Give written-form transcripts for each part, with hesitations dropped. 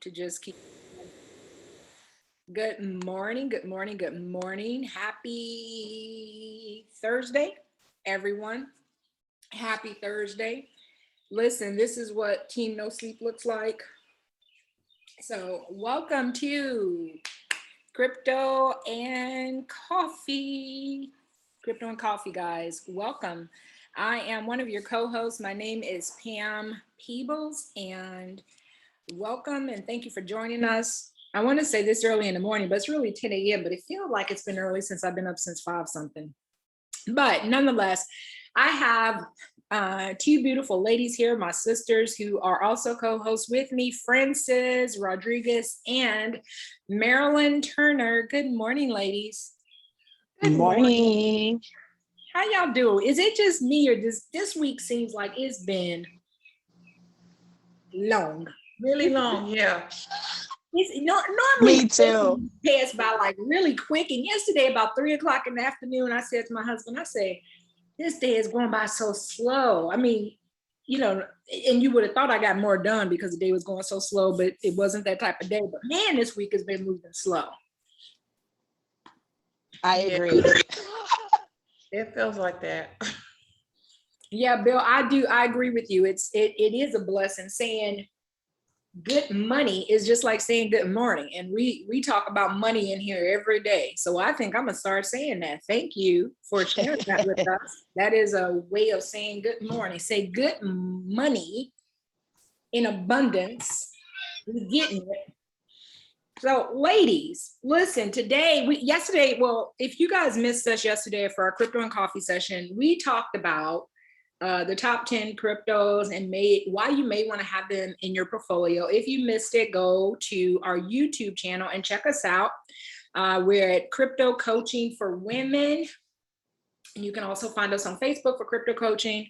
to just keep. Good morning, good morning, good morning. Happy Thursday, everyone. Happy Thursday. Listen, this is what Team No Sleep looks like. So, welcome to Crypto and Coffee. Crypto and Coffee, guys. Welcome. I am one of your co-hosts. My name is Pam Peebles, and welcome and thank you for joining us. I want to say this early in the morning, but it's really 10 a.m., but it feels like it's been early since I've been up since 5 something. But nonetheless, I have two beautiful ladies here, my sisters, who are also co-hosts with me, Frances Rodriguez and Marilyn Turner. Good morning, ladies. Good morning. How y'all doing? Is it just me, or this week seems like it's been long? Really long, yeah. Normally Me too. pass by like really quick. And yesterday, about 3 o'clock in the afternoon, I said to my husband, I said, this day is going by so slow. I mean, and you would have thought I got more done because the day was going so slow, but it wasn't that type of day. But man, this week has been moving slow. I agree. It feels like that. Yeah, Bill, I agree with you. It is a blessing. Saying good money is just like saying good morning, and we talk about money in here every day, so I think I'm gonna start saying that. Thank you for sharing that with us. That is a way of saying good morning. Say good money in abundance. We're getting it. So ladies, listen, yesterday, well, if you guys missed us yesterday for our crypto and coffee session, we talked about the top 10 cryptos and why you may want to have them in your portfolio. If you missed it, go to our YouTube channel and check us out. We're at Crypto Coaching for Women. And you can also find us on Facebook for crypto coaching,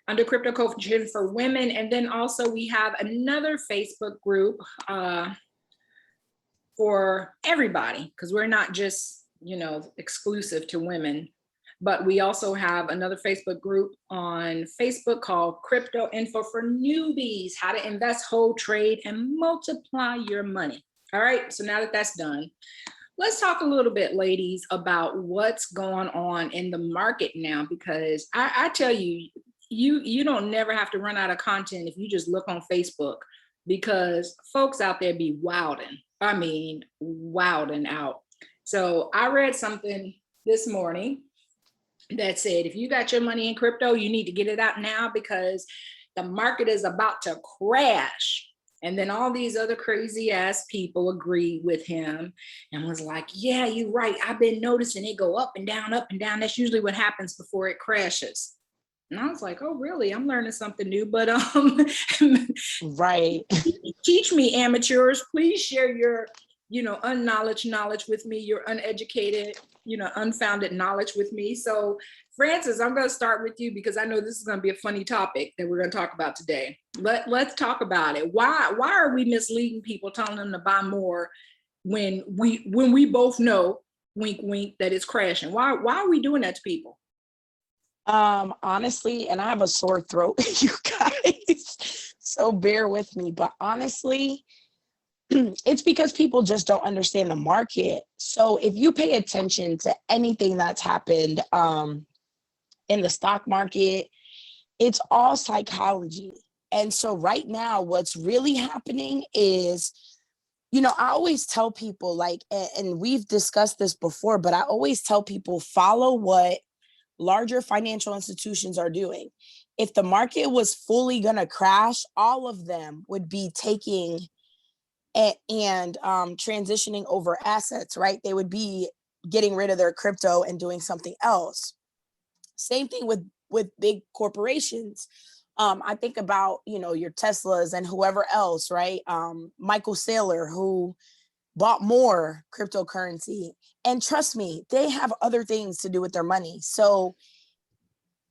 under Crypto Coaching for Women. And then also we have another Facebook group for everybody, because we're not just, exclusive to women. But we also have another Facebook group on Facebook called Crypto Info for Newbies, how to invest, hold, trade, and multiply your money. All right, so now that that's done, let's talk a little bit, ladies, about what's going on in the market now, because I tell you, you don't never have to run out of content if you just look on Facebook, because folks out there be wilding. I mean, wilding out. So I read something this morning that said, if you got your money in crypto, you need to get it out now because the market is about to crash. And then all these other crazy ass people agreed with him and was like, yeah, you're right. I've been noticing it go up and down, up and down. That's usually what happens before it crashes. And I was like, oh, really? I'm learning something new. But Right. Teach me, amateurs. Please share your unknowledge knowledge with me, your uneducated, unfounded knowledge with me. So Frances, I'm going to start with you because I know this is going to be a funny topic that we're going to talk about today. Let's talk about it. Why are we misleading people, telling them to buy more when we both know, wink wink, that it's crashing? Why are we doing that to people? Honestly, and I have a sore throat, you guys, so bear with me, but honestly, it's because people just don't understand the market. So if you pay attention to anything that's happened in the stock market, it's all psychology. And so right now, what's really happening is, I always tell people, and we've discussed this before, but I always tell people, follow what larger financial institutions are doing. If the market was fully going to crash, all of them would be taking and transitioning over assets, right? They would be getting rid of their crypto and doing something else. Same thing with big corporations. I think about, your Teslas and whoever else, right? Michael Saylor, who bought more cryptocurrency. And trust me, they have other things to do with their money. So,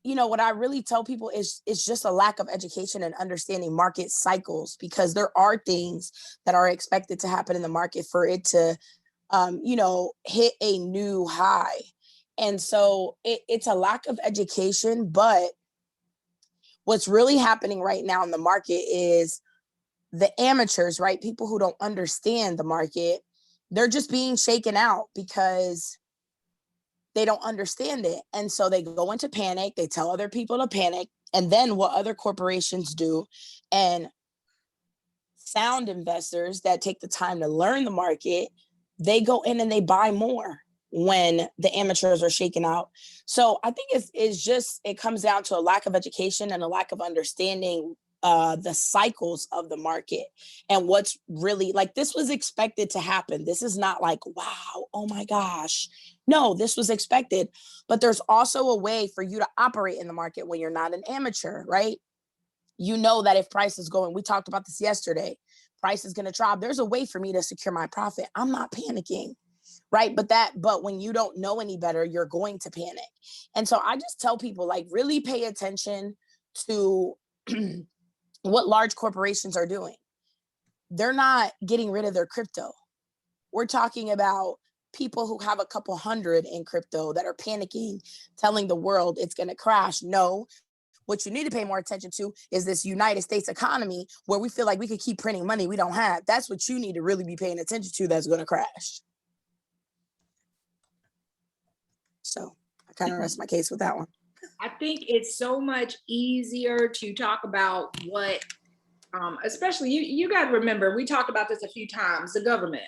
what I really tell people is it's just a lack of education and understanding market cycles, because there are things that are expected to happen in the market for it to, hit a new high. And so it's a lack of education. But what's really happening right now in the market is the amateurs, right? People who don't understand the market, they're just being shaken out because they don't understand it. And so they go into panic, they tell other people to panic. And then what other corporations do, and sound investors that take the time to learn the market, they go in and they buy more when the amateurs are shaken out. So I think it comes down to a lack of education and a lack of understanding the cycles of the market and what's really like. This was expected to happen. This is not like, wow, oh my gosh. No, this was expected. But there's also a way for you to operate in the market when you're not an amateur, right? You know that if price is going, we talked about this yesterday, price is going to drop. There's a way for me to secure my profit. I'm not panicking, right? But when you don't know any better, you're going to panic. And so I just tell people, like, really pay attention to what large corporations are doing. They're not getting rid of their crypto. We're talking about people who have a couple hundred in crypto that are panicking, telling the world it's going to crash. No, what you need to pay more attention to is this United States economy where we feel like we could keep printing money we don't have. That's what you need to really be paying attention to, that's going to crash. So I kind of rest my case with that one. I think it's so much easier to talk about what, especially you got to remember, we talked about this a few times, the government.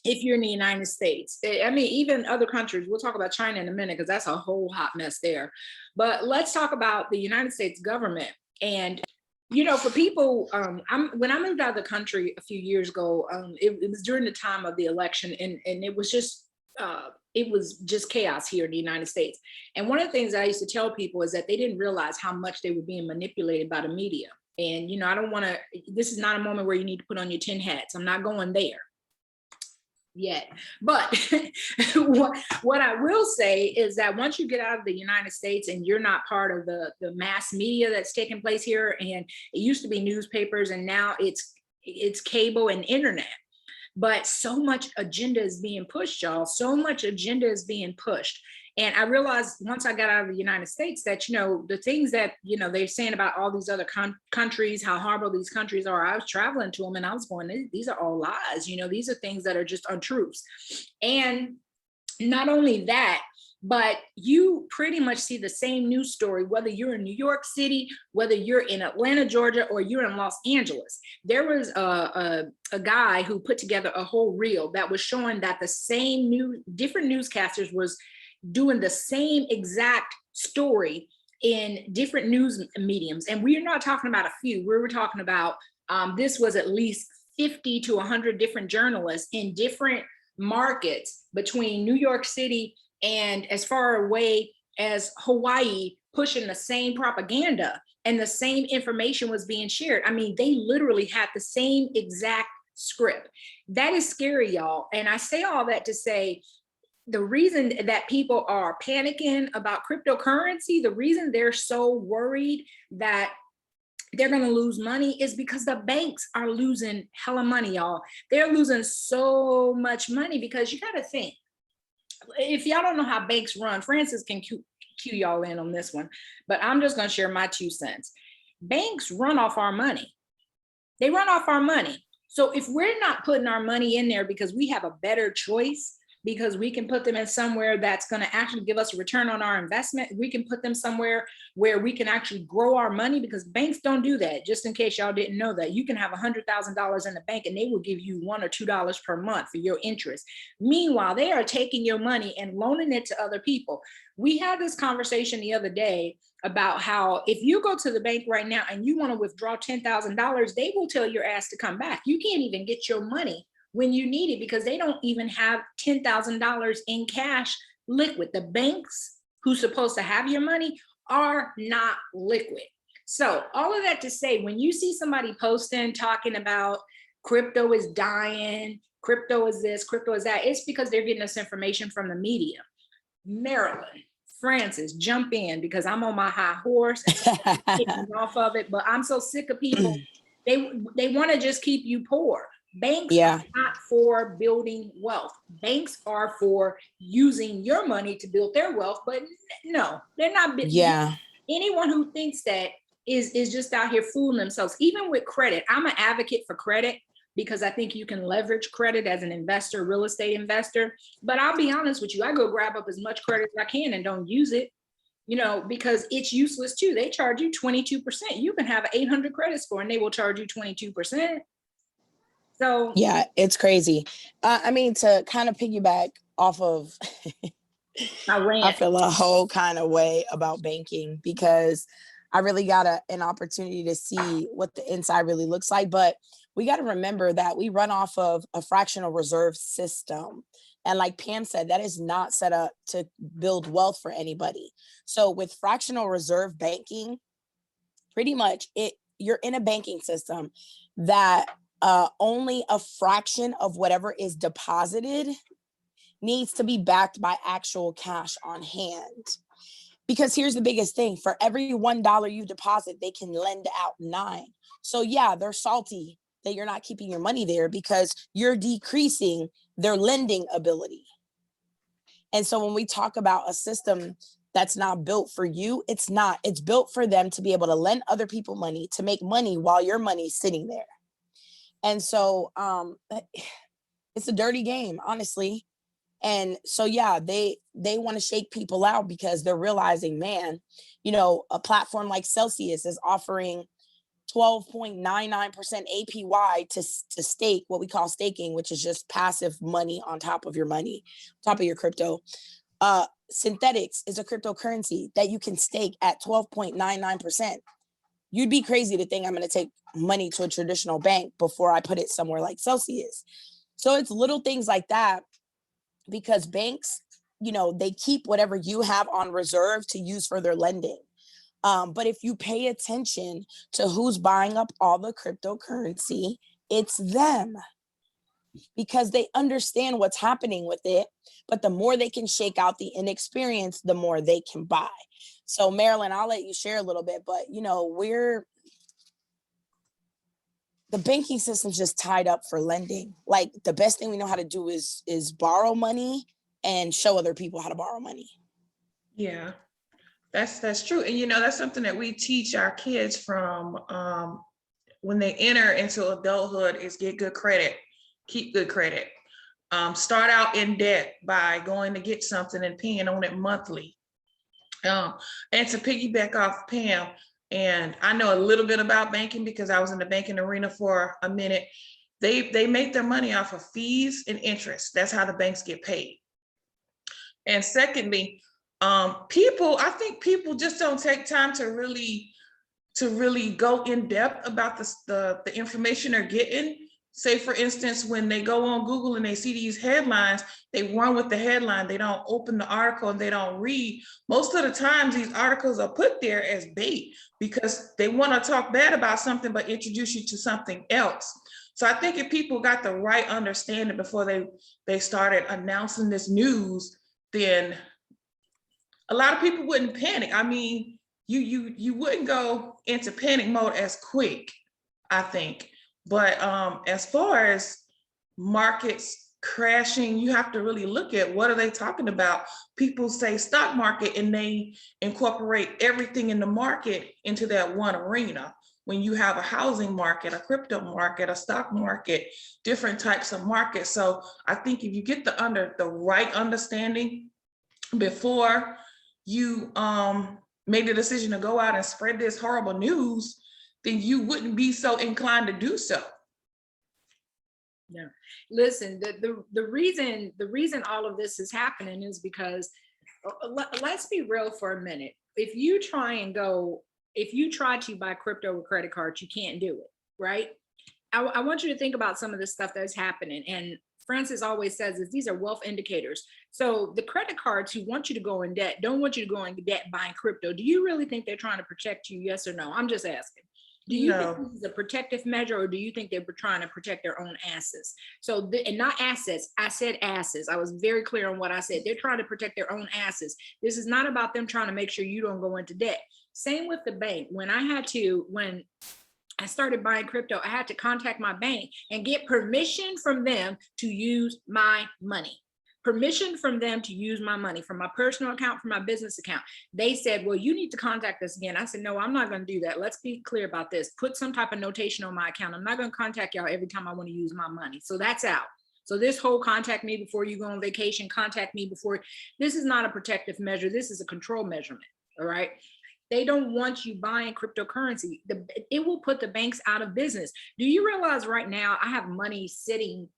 If you're in the United States, I mean, even other countries, we'll talk about China in a minute because that's a whole hot mess there. But let's talk about the United States government. And, you know, for people, when I moved out of the country a few years ago, it was during the time of the election, and it was just chaos here in the United States. And one of the things I used to tell people is that they didn't realize how much they were being manipulated by the media. And, you know, I don't want to, this is not a moment where you need to put on your 10 hats. I'm not going there yet. But what I will say is that once you get out of the United States and you're not part of the mass media that's taking place here, and it used to be newspapers and now it's cable and internet. But so much agenda is being pushed, y'all. So much agenda is being pushed. And I realized once I got out of the United States that, you know, the things that, you know, they're saying about all these other countries, how horrible these countries are, I was traveling to them and I was going, these are all lies. You know, these are things that are just untruths. And not only that, but you pretty much see the same news story, whether you're in New York City, whether you're in Atlanta, Georgia, or you're in Los Angeles. There was a guy who put together a whole reel that was showing that the same different newscasters was doing the same exact story in different news mediums. And we're not talking about a few, we were talking about, this was at least 50 to 100 different journalists in different markets between New York City and as far away as Hawaii, pushing the same propaganda, and the same information was being shared. I mean, they literally had the same exact script. That is scary, y'all. And I say all that to say, the reason that people are panicking about cryptocurrency, the reason they're so worried that they're going to lose money is because the banks are losing hella money, y'all. They're losing so much money because you got to think, if y'all don't know how banks run, Francis can cue y'all in on this one, but I'm just going to share my 2 cents. Banks run off our money. They run off our money. So if we're not putting our money in there because we have a better choice, because we can put them in somewhere that's going to actually give us a return on our investment. We can put them somewhere where we can actually grow our money, because banks don't do that. Just in case y'all didn't know that, you can have $100,000 in the bank and they will give you $1 or $2 per month for your interest. Meanwhile, they are taking your money and loaning it to other people. We had this conversation the other day about how if you go to the bank right now and you want to withdraw $10,000, they will tell your ass to come back. You can't even get your money when you need it because they don't even have $10,000 in cash liquid. The banks who's supposed to have your money are not liquid. So all of that to say, when you see somebody posting, talking about crypto is dying, crypto is this, crypto is that, it's because they're getting this information from the media. Maryland, Francis, jump in because I'm on my high horse and off of it, but I'm so sick of people. They want to just keep you poor. Banks are not for building wealth. Banks are for using your money to build their wealth, but no, they're not. Anyone who thinks that is just out here fooling themselves. Even with credit, I'm an advocate for credit because I think you can leverage credit as an investor, real estate investor. But I'll be honest with you, I go grab up as much credit as I can and don't use it, because it's useless too. They charge you 22%. You can have an 800 credit score and they will charge you 22%. So Yeah, it's crazy. I mean, to kind of piggyback off of, I I rant. feel a whole kind of way about banking because I really got an opportunity to see what the inside really looks like. But we got to remember that we run off of a fractional reserve system. And like Pam said, that is not set up to build wealth for anybody. So with fractional reserve banking, pretty much you're in a banking system that only a fraction of whatever is deposited needs to be backed by actual cash on hand. Because here's the biggest thing, for every $1 you deposit, they can lend out 9. So yeah, they're salty that you're not keeping your money there because you're decreasing their lending ability. And so when we talk about a system that's not built for you, it's not. It's built for them to be able to lend other people money, to make money while your money's sitting there. And so it's a dirty game, honestly. And so, yeah, they want to shake people out because they're realizing, man, a platform like Celsius is offering 12.99% APY to stake, what we call staking, which is just passive money on top of your money, top of your crypto. Synthetics is a cryptocurrency that you can stake at 12.99%. You'd be crazy to think I'm going to take money to a traditional bank before I put it somewhere like Celsius. So it's little things like that, because banks, they keep whatever you have on reserve to use for their lending. But if you pay attention to who's buying up all the cryptocurrency, it's them, because they understand what's happening with it. But the more they can shake out the inexperience, the more they can buy. So Marilyn, I'll let you share a little bit, but the banking system's just tied up for lending. Like, the best thing we know how to do is borrow money and show other people how to borrow money. Yeah, that's true. And that's something that we teach our kids from when they enter into adulthood, is get good credit, keep good credit. Start out in debt by going to get something and paying on it monthly. And to piggyback off Pam, and I know a little bit about banking because I was in the banking arena for a minute. They make their money off of fees and interest. That's how the banks get paid. And secondly, I think people just don't take time to really go in depth about the information they're getting. Say, for instance, when they go on Google and they see these headlines, they run with the headline. They don't open the article and they don't read. Most of the times these articles are put there as bait because they want to talk bad about something but introduce you to something else. So I think if people got the right understanding before they started announcing this news, then a lot of people wouldn't panic. I mean, you wouldn't go into panic mode as quick, I think. But as far as markets crashing, you have to really look at what are they talking about. People say stock market and they incorporate everything in the market into that one arena. When you have a housing market, a crypto market, a stock market, different types of markets. So I think if you get the right understanding before you made the decision to go out and spread this horrible news, then you wouldn't be so inclined to do so. Yeah. Listen, the reason all of this is happening is because let's be real for a minute. If you try to buy crypto with credit cards, you can't do it, right? I want you to think about some of the stuff that's happening. And Francis always says is these are wealth indicators. So the credit cards who want you to go in debt don't want you to go in debt buying crypto. Do you really think they're trying to protect you? Yes or no? I'm just asking. Do you think this is a protective measure, or do you think they were trying to protect their own assets? So, and not assets, I said assets. I was very clear on what I said. They're trying to protect their own assets. This is not about them trying to make sure you don't go into debt. Same with the bank. When I started buying crypto, I had to contact my bank and get permission from them to use my money. permission from them to use my money from my personal account, from my business account. They said, well, you need to contact us again. I said, no, I'm not going to do that. Let's be clear about this. Put some type of notation on my account. I'm not going to contact y'all every time I want to use my money. So that's out. So this whole contact me before you go on vacation, contact me before, this is not a protective measure. This is a control measurement. All right. They don't want you buying cryptocurrency. It will put the banks out of business. Do you realize right now I have money sitting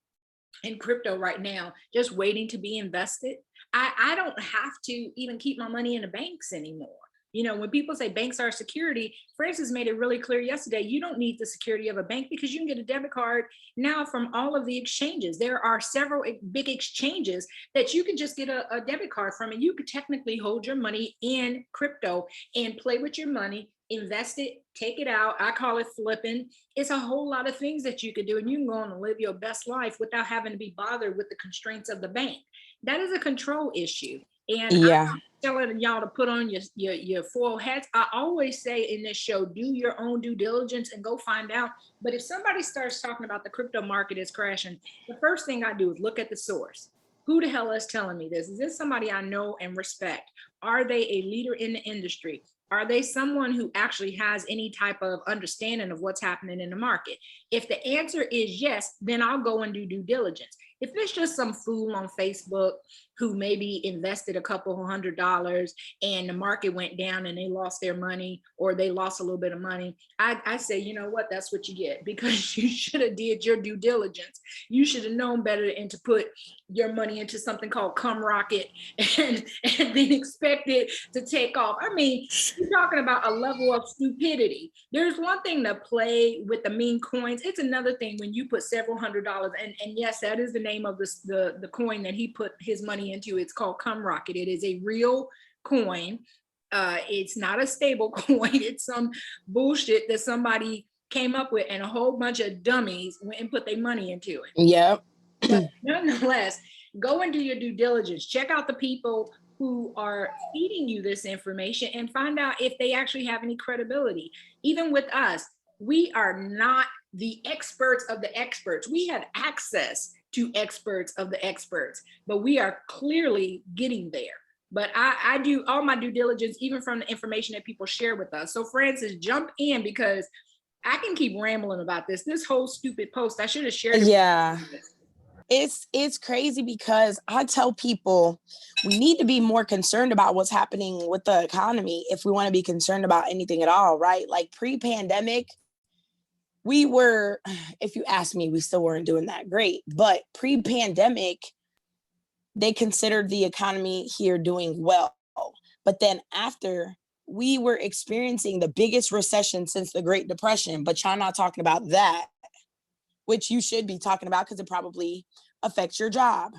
in crypto right now, just waiting to be invested? I don't have to even keep my money in the banks anymore. You know, when people say banks are security, Francis made it really clear yesterday, you don't need the security of a bank because you can get a debit card now from all of the exchanges. There are several big exchanges that you can just get a debit card from, and you could technically hold your money in crypto and play with your money, invest it, take it out. I call it flipping. It's a whole lot of things that you could do, and you can go on and live your best life without having to be bothered with the constraints of the bank. That is a control issue. And Yeah. I'm telling y'all to put on your foil hats. I always say in this show, do your own due diligence and go find out. But if somebody starts talking about the crypto market is crashing, the first thing I do is look at the source. Who the hell is telling me this? Is this somebody I know and respect? Are they a leader in the industry? Are they someone who actually has any type of understanding of what's happening in the market? If the answer is yes, then I'll go and do due diligence. If it's just some fool on Facebook who maybe invested a couple $100 and the market went down and they lost their money, or they lost a little bit of money, I say, you know what, that's what you get, because you should have did your due diligence. You should have known better than to put your money into something called Come Rocket and then expect it to take off. I mean, you're talking about a level of stupidity. There's one thing to play with the meme coins. It's another thing when you put several $100s, and yes, that is the name of the coin that he put his money into. It's called Come Rocket. It is a real coin. It's not a stable coin. It's some bullshit that somebody came up with, and a whole bunch of dummies went and put their money into it. Yep. But nonetheless, go and do your due diligence. Check out the people who are feeding you this information and find out if they actually have any credibility. Even with us, we are not the experts of the experts. We have access to experts of the experts, but we are clearly getting there. But I do all my due diligence, even from the information that people share with us. So Francis, jump in, because I can keep rambling about this whole stupid post. I should have shared it. Yeah. It's crazy, because I tell people we need to be more concerned about what's happening with the economy if we want to be concerned about anything at all, right? Like pre-pandemic, we were, if you ask me, we still weren't doing that great. But pre-pandemic, they considered the economy here doing well. But then after, we were experiencing the biggest recession since the Great Depression, but y'all not talking about that, which you should be talking about because it probably affects your job.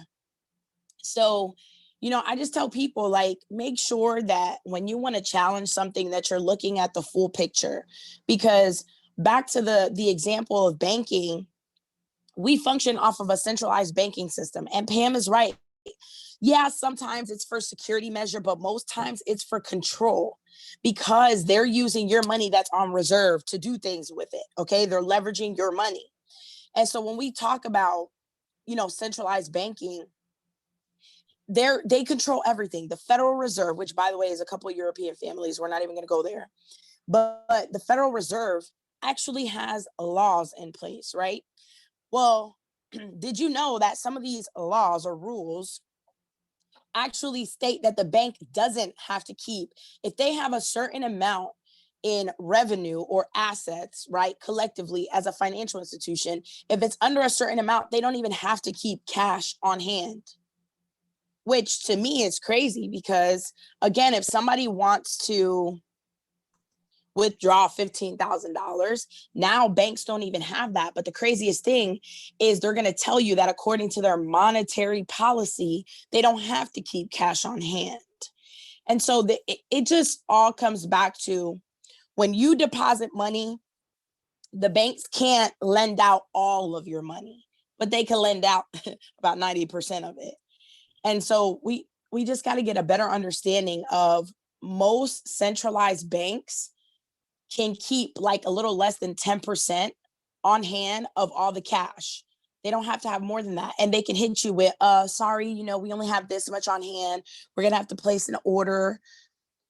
So, you know, I just tell people, like, make sure that when you want to challenge something that you're looking at the full picture, because back to the example of banking, we function off of a centralized banking system. And Pam is right. Yeah, sometimes it's for security measure, but most times it's for control, because they're using your money that's on reserve to do things with it. Okay, they're leveraging your money. And so when we talk about, you know, centralized banking, they control everything. The Federal Reserve, which by the way is a couple of European families, we're not even going to go there. But the Federal Reserve actually has laws in place, right? Well, did you know that some of these laws or rules actually state that the bank doesn't have to keep, if they have a certain amount in revenue or assets, right, collectively as a financial institution, if it's under a certain amount, they don't even have to keep cash on hand, which to me is crazy, because again, if somebody wants to withdraw $15,000, now banks don't even have that. But the craziest thing is they're going to tell you that according to their monetary policy, they don't have to keep cash on hand. And so it just all comes back to, when you deposit money, the banks can't lend out all of your money, but they can lend out about 90% of it. And so we just got to get a better understanding of, most centralized banks can keep like a little less than 10% on hand of all the cash. They don't have to have more than that. And they can hit you with, sorry, you know, we only have this much on hand. We're going to have to place an order.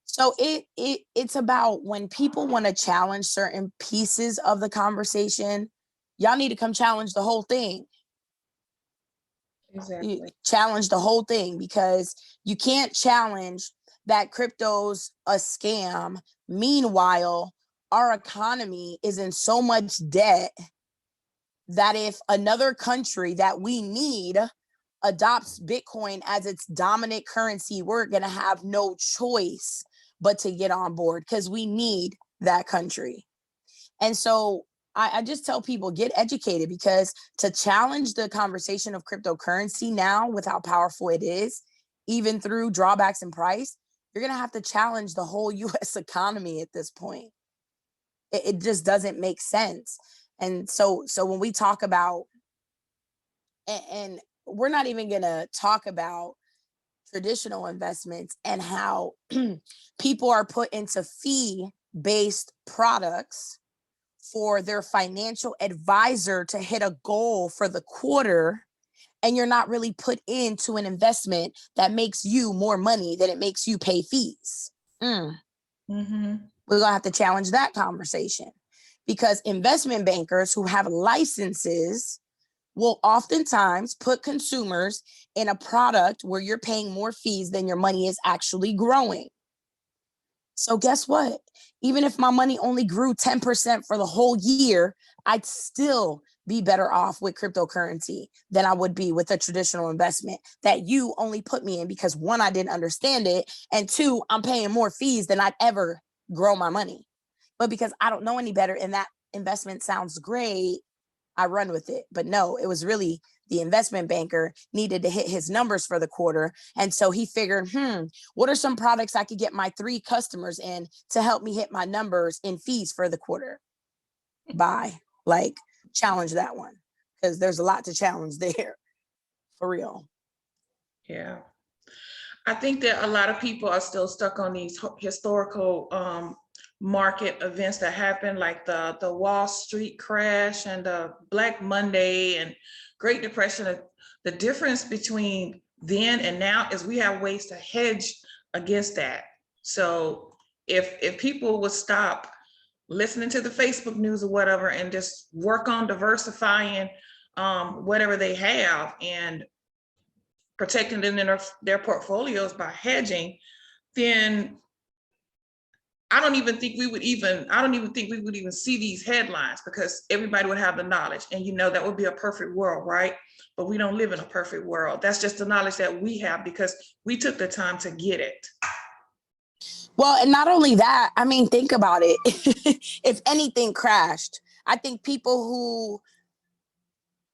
So it's about when people want to challenge certain pieces of the conversation, y'all need to come challenge the whole thing. Exactly. Challenge the whole thing, because you can't challenge that crypto's a scam. Meanwhile, our economy is in so much debt that if another country that we need adopts Bitcoin as its dominant currency, we're going to have no choice but to get on board, because we need that country. And so I just tell people, get educated, because to challenge the conversation of cryptocurrency now with how powerful it is, even through drawbacks in price, you're going to have to challenge the whole US economy at this point. It just doesn't make sense. And so when we talk about, and we're not even going to talk about traditional investments and how people are put into fee-based products for their financial advisor to hit a goal for the quarter, and you're not really put into an investment that makes you more money than it makes you pay fees. Mm-hmm. We're gonna have to challenge that conversation, because investment bankers who have licenses will oftentimes put consumers in a product where you're paying more fees than your money is actually growing. So guess what? Even if my money only grew 10% for the whole year, I'd still be better off with cryptocurrency than I would be with a traditional investment that you only put me in because, one, I didn't understand it, and two, I'm paying more fees than I'd ever grow my money. But because I don't know any better and that investment sounds great, I run with it. But no, it was really the investment banker needed to hit his numbers for the quarter. And so he figured, what are some products I could get my 3 customers in to help me hit my numbers in fees for the quarter? Challenge that one, because there's a lot to challenge there, for real. Yeah. I think that a lot of people are still stuck on these historical market events that happened, like the Wall Street crash and the Black Monday and Great Depression. The difference between then and now is we have ways to hedge against that. So if people would stop listening to the Facebook news or whatever and just work on diversifying whatever they have and protecting them in their portfolios by hedging, then I don't even think we would even see these headlines, because everybody would have the knowledge. And that would be a perfect world, right? But we don't live in a perfect world. That's just the knowledge that we have because we took the time to get it. Well, and not only that, I mean, think about it. If anything crashed, I think people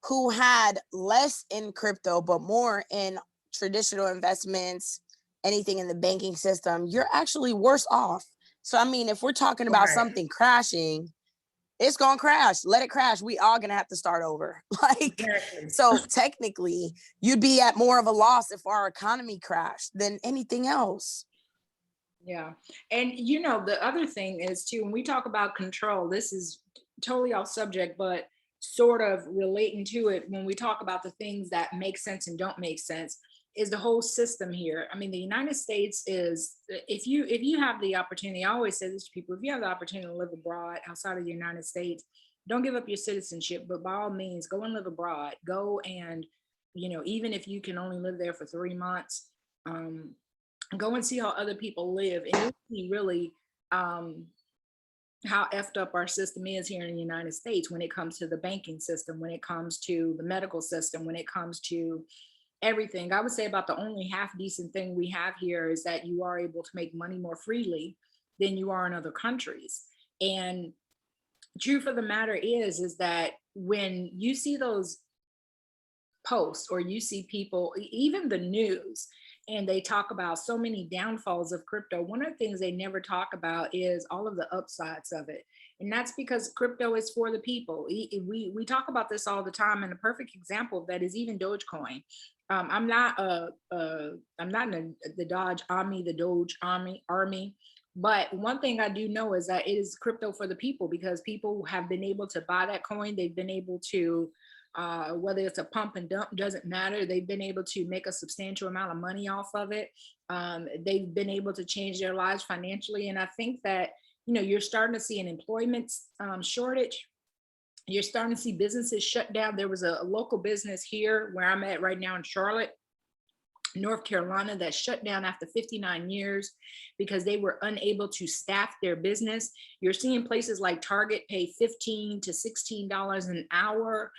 who had less in crypto, but more in traditional investments, anything in the banking system, you're actually worse off. So, I mean, if we're talking about something crashing, it's going to crash. Let it crash. We all going to have to start over. Exactly. So technically, you'd be at more of a loss if our economy crashed than anything else. Yeah. And the other thing is too, when we talk about control, this is totally off subject, but sort of relating to it, when we talk about the things that make sense and don't make sense, is the whole system here. I mean, the United States is, if you have the opportunity, I always say this to people, if you have the opportunity to live abroad outside of the United States, don't give up your citizenship, but by all means, go and live abroad. Go and, even if you can only live there for 3 months, go and see how other people live, and you'll see really how effed up our system is here in the United States when it comes to the banking system, when it comes to the medical system, when it comes to everything. I would say about the only half decent thing we have here is that you are able to make money more freely than you are in other countries. And truth of the matter is that when you see those posts or you see people, even the news, and they talk about so many downfalls of crypto, one of the things they never talk about is all of the upsides of it. And that's because crypto is for the people. We talk about this all the time, and a perfect example of that is even Dogecoin. I'm not in the Doge army, but one thing I do know is that it is crypto for the people, because people have been able to buy that coin. They've been able to whether it's a pump and dump, doesn't matter. They've been able to make a substantial amount of money off of it. They've been able to change their lives financially. And I think that, you're starting to see an employment shortage. You're starting to see businesses shut down. There was a local business here where I'm at right now in Charlotte, North Carolina, that shut down after 59 years because they were unable to staff their business. You're seeing places like Target pay $15 to $16 an hour,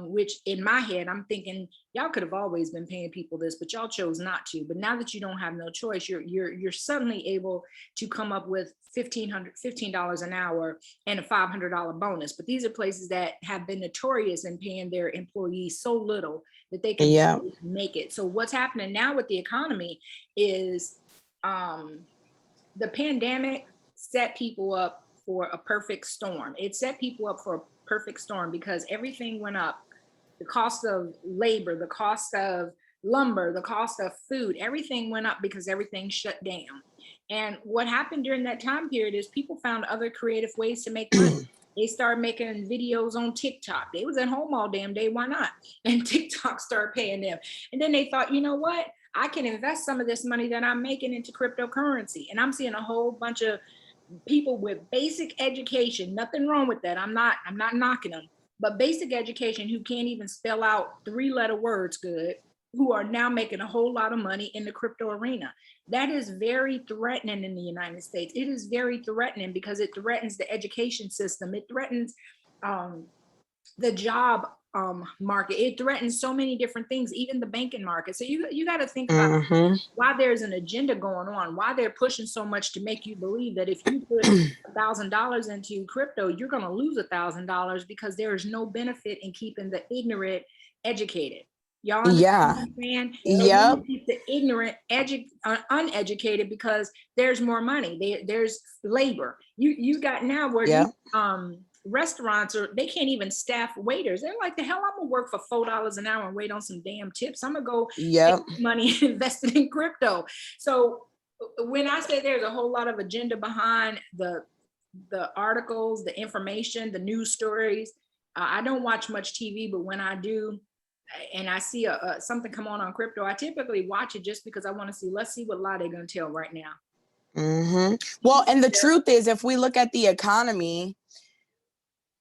which in my head, I'm thinking y'all could have always been paying people this, but y'all chose not to. But now that you don't have no choice, you're suddenly able to come up with $15 an hour and a $500 bonus. But these are places that have been notorious in paying their employees so little that they can make it. So what's happening now with the economy is the pandemic set people up for a perfect storm. It set people up for a perfect storm because everything went up. The cost of labor, the cost of lumber, the cost of food, everything went up because everything shut down. And what happened during that time period is people found other creative ways to make money. They started making videos on TikTok. They was at home all damn day, why not? And TikTok started paying them. And then they thought, you know what? I can invest some of this money that I'm making into cryptocurrency. And I'm seeing a whole bunch of people with basic education, nothing wrong with that. I'm not knocking them, but basic education who can't even spell out 3-letter words good, who are now making a whole lot of money in the crypto arena. That is very threatening in the United States. It is very threatening because it threatens the education system. It threatens the job market. It threatens so many different things, even the banking market. So you got to think about why there's an agenda going on, why they're pushing so much to make you believe that if you put $1,000 into crypto, you're going to lose $1,000 because there is no benefit in keeping the ignorant educated. Y'all understand what I'm saying? Yep. Keep the ignorant uneducated because there's more money. There's labor. You got now where these, restaurants they can't even staff waiters. They're like, the hell, I'm gonna work for $4 an hour and wait on some damn tips. I'm gonna go make money invested in crypto. So when I say there's a whole lot of agenda behind the articles, the information, the news stories, I don't watch much TV, but when I do, and I see something come on crypto, I typically watch it just because I want to see, let's see what lie they're going to tell right now. Well, and the truth is, if we look at the economy,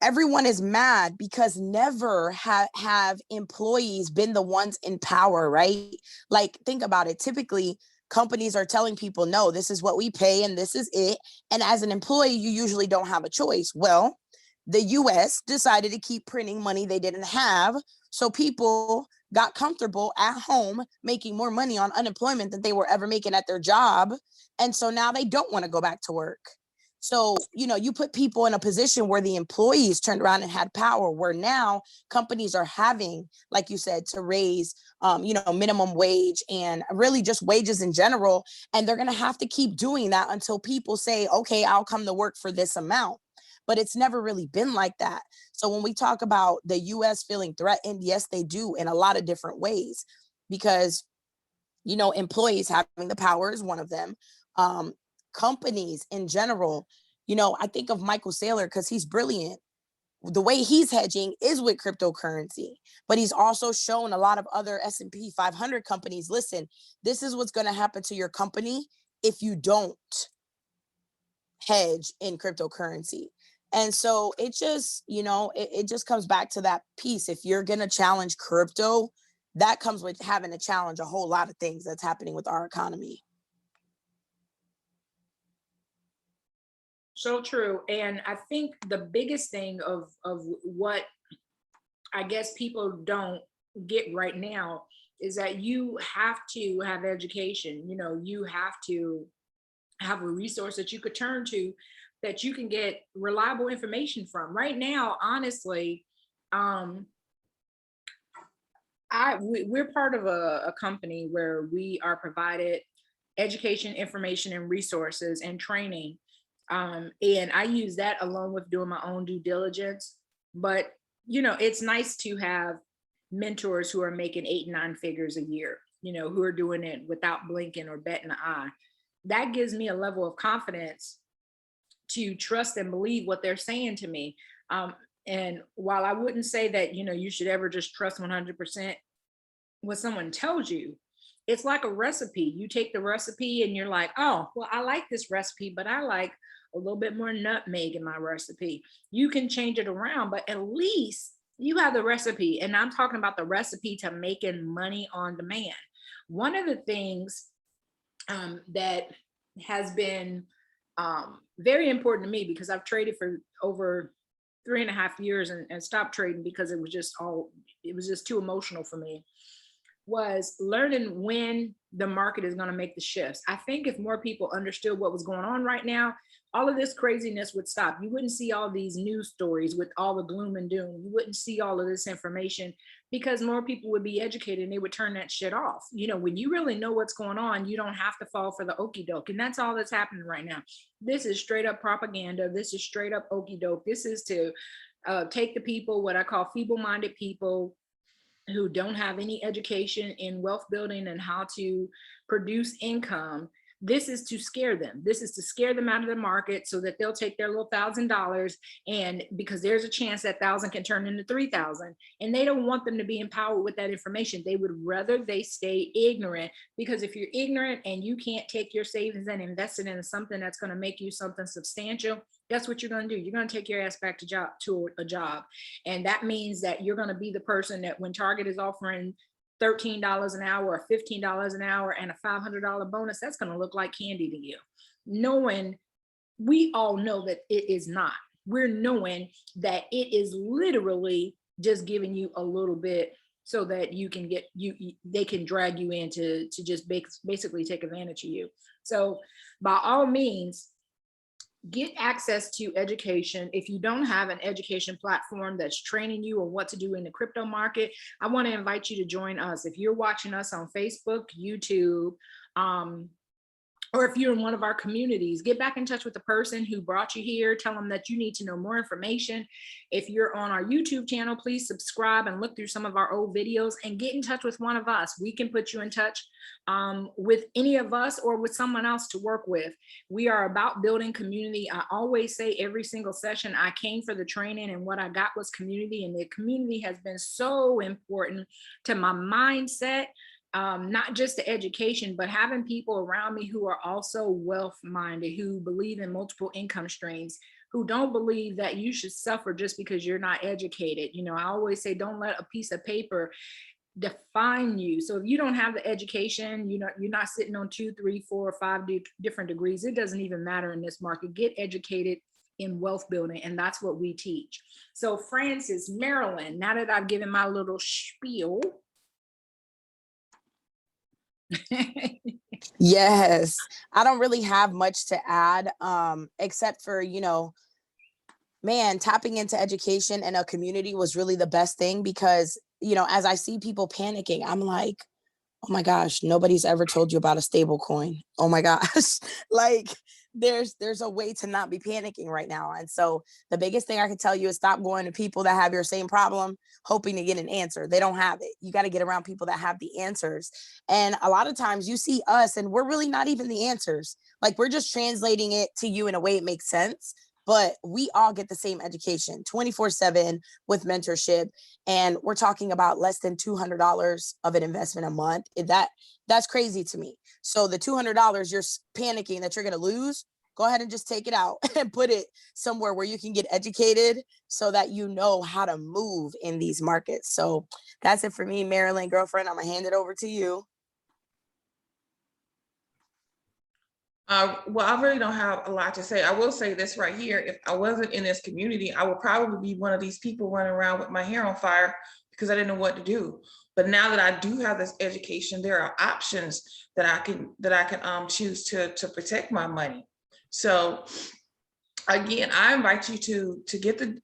everyone is mad because never have employees been the ones in power, right? Like, think about it. Typically, companies are telling people, no, this is what we pay and this is it. And as an employee, you usually don't have a choice. Well, the US decided to keep printing money they didn't have. So people got comfortable at home making more money on unemployment than they were ever making at their job. And so now they don't want to go back to work. So, you put people in a position where the employees turned around and had power, where now companies are having, like you said, to raise, minimum wage and really just wages in general. And they're going to have to keep doing that until people say, okay, I'll come to work for this amount. But it's never really been like that. So when we talk about the US feeling threatened, yes, they do in a lot of different ways because, employees having the power is one of them. Companies in general, I think of Michael Saylor because he's brilliant. The way he's hedging is with cryptocurrency, but he's also shown a lot of other S&P 500 companies, listen, this is what's going to happen to your company if you don't hedge in cryptocurrency. And so it just, it just comes back to that piece. If you're going to challenge crypto, that comes with having to challenge a whole lot of things that's happening with our economy. So true. And I think the biggest thing of what I guess people don't get right now is that you have to have education. You have to have a resource that you could turn to, that you can get reliable information from. Right now, honestly, we're part of a company where we are provided education, information, and resources and training. And I use that along with doing my own due diligence. But, it's nice to have mentors who are making 8 and 9 figures a year, who are doing it without blinking or batting an eye. That gives me a level of confidence to trust and believe what they're saying to me. And while I wouldn't say that, you should ever just trust 100% what someone tells you, it's like a recipe. You take the recipe and you're like, oh, well, I like this recipe, but I like a little bit more nutmeg in my recipe. You can change it around, but at least you have the recipe. And I'm talking about the recipe to making money on demand. One of the things that has been very important to me, because I've traded for over 3.5 years and stopped trading because it was just too emotional for me, was learning when the market is going to make the shifts. I think if more people understood what was going on right now, all of this craziness would stop. You wouldn't see all these news stories with all the gloom and doom. You wouldn't see all of this information because more people would be educated and they would turn that shit off. When you really know what's going on, you don't have to fall for the okie doke. And that's all that's happening right now. This is straight up propaganda. This is straight up okie doke. This is to take the people, what I call feeble-minded people, who don't have any education in wealth building and how to produce income. This is to scare them. This is to scare them out of the market so that they'll take their little $1,000, and because there's a chance that 1,000 can turn into 3,000, and they don't want them to be empowered with that information. They would rather they stay ignorant, because if you're ignorant and you can't take your savings and invest it into something that's going to make you something substantial, guess what you're going to do? You're going to take your ass back to a job. And that means that you're going to be the person that when Target is offering $13 an hour or $15 an hour and a $500 bonus, that's going to look like candy to you. We all know that it is not. We're knowing that it is literally just giving you a little bit so that you can they can drag you in to just basically take advantage of you. So by all means, get access to education. If you don't have an education platform that's training you on what to do in the crypto market, I want to invite you to join us. If you're watching us on Facebook, YouTube, or if you're in one of our communities, get back in touch with the person who brought you here. Tell them that you need to know more information. If you're on our YouTube channel, please subscribe and look through some of our old videos and get in touch with one of us. We can put you in touch with any of us or with someone else to work with. We are about building community. I always say every single session, I came for the training and what I got was community, and the community has been so important to my mindset. Not just the education, but having people around me who are also wealth-minded, who believe in multiple income streams, who don't believe that you should suffer just because you're not educated. I always say, don't let a piece of paper define you. So if you don't have the education, you're not sitting on 2, 3, 4, or 5 different degrees. It doesn't even matter in this market. Get educated in wealth building, and that's what we teach. So Francis, Maryland, now that I've given my little spiel, Yes, I don't really have much to add, except for, man, tapping into education and a community was really the best thing, because, as I see people panicking, I'm like, oh my gosh, nobody's ever told you about a stable coin. Oh my gosh. Like there's a way to not be panicking right now. And so the biggest thing I can tell you is stop going to people that have your same problem, hoping to get an answer. They don't have it. You got to get around people that have the answers. And a lot of times you see us and we're really not even the answers. Like we're just translating it to you in a way it makes sense. But we all get the same education 24/7 with mentorship. And we're talking about less than $200 of an investment a month. That's crazy to me. So the $200 you're panicking that you're going to lose, go ahead and just take it out and put it somewhere where you can get educated so that you know how to move in these markets. So that's it for me, Maryland girlfriend. I'm going to hand it over to you. Well, I really don't have a lot to say. I will say this right here. If I wasn't in this community, I would probably be one of these people running around with my hair on fire because I didn't know what to do. But now that I do have this education, there are options that I can choose to protect my money. So again, I invite you to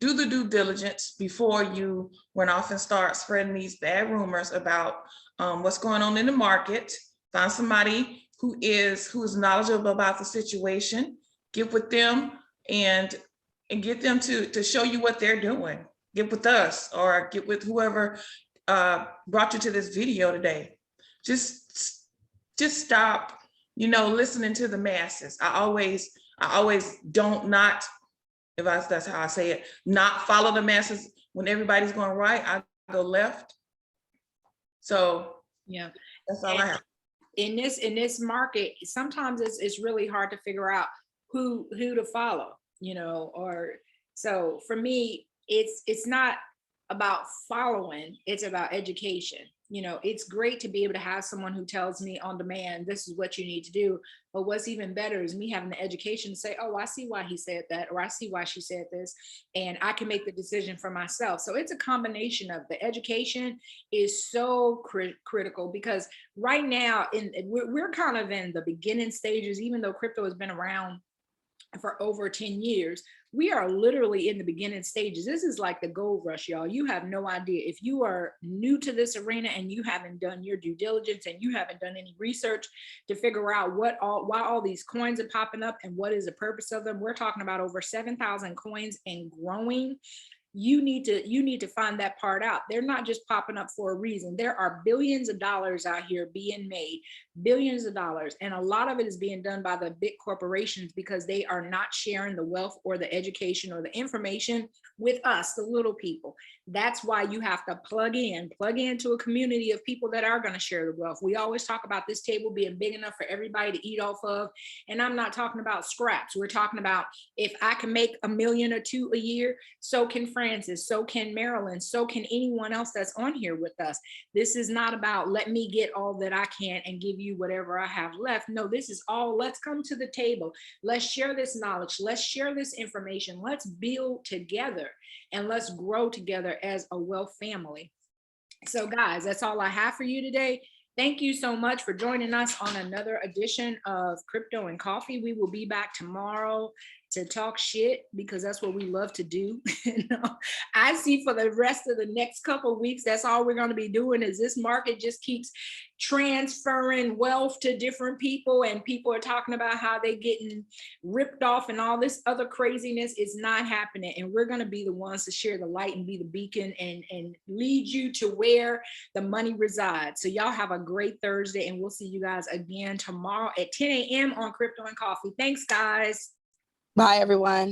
do the due diligence before you run off and start spreading these bad rumors about what's going on in the market. Find somebody who is knowledgeable about the situation, get with them and get them to show you what they're doing. Get with us or get with whoever brought you to this video today. Just stop, listening to the masses. I always don't not That's how I say it. Not follow the masses. When everybody's going right, I go left. So Yeah. that's all I have. In this market, sometimes it's really hard to figure out who to follow, you know, or so for me, it's not about following, it's about education. You know, it's great to be able to have someone who tells me on demand, this is what you need to do. But what's even better is me having the education to say, oh, I see why he said that, or I see why she said this, and I can make the decision for myself. So it's a combination of the education is so critical, because right now we're kind of in the beginning stages, even though crypto has been around for over 10 years. We are literally in the beginning stages. This is like the gold rush, y'all. You have no idea. If you are new to this arena and you haven't done your due diligence and you haven't done any research to figure out why all these coins are popping up and what is the purpose of them. We're talking about over 7,000 coins and growing. You need to find that part out. They're not just popping up for a reason. There are billions of dollars out here being made, billions of dollars, and a lot of it is being done by the big corporations because they are not sharing the wealth or the education or the information with us, the little people. That's why you have to plug into a community of people that are going to share the wealth. We always talk about this table being big enough for everybody to eat off of, and I'm not talking about scraps. We're talking about, if I can make $1 million or $2 million a year, so can Francis, so can Marilyn, so can anyone else that's on here with us. This is not about let me get all that I can and give you whatever I have left. No, this is all, let's come to the table. Let's share this knowledge. Let's share this information. Let's build together and let's grow together as a wealth family. So guys, that's all I have for you today. Thank you so much for joining us on another edition of Crypto and Coffee. We will be back tomorrow to talk shit, because that's what we love to do. I see for the rest of the next couple of weeks, that's all we're going to be doing, is this market just keeps transferring wealth to different people, and people are talking about how they're getting ripped off and all this other craziness. Is not happening, and we're going to be the ones to share the light and be the beacon and lead you to where the money resides. So y'all have a great Thursday, and we'll see you guys again tomorrow at 10 a.m. on Crypto and Coffee. Thanks, guys. Bye, everyone.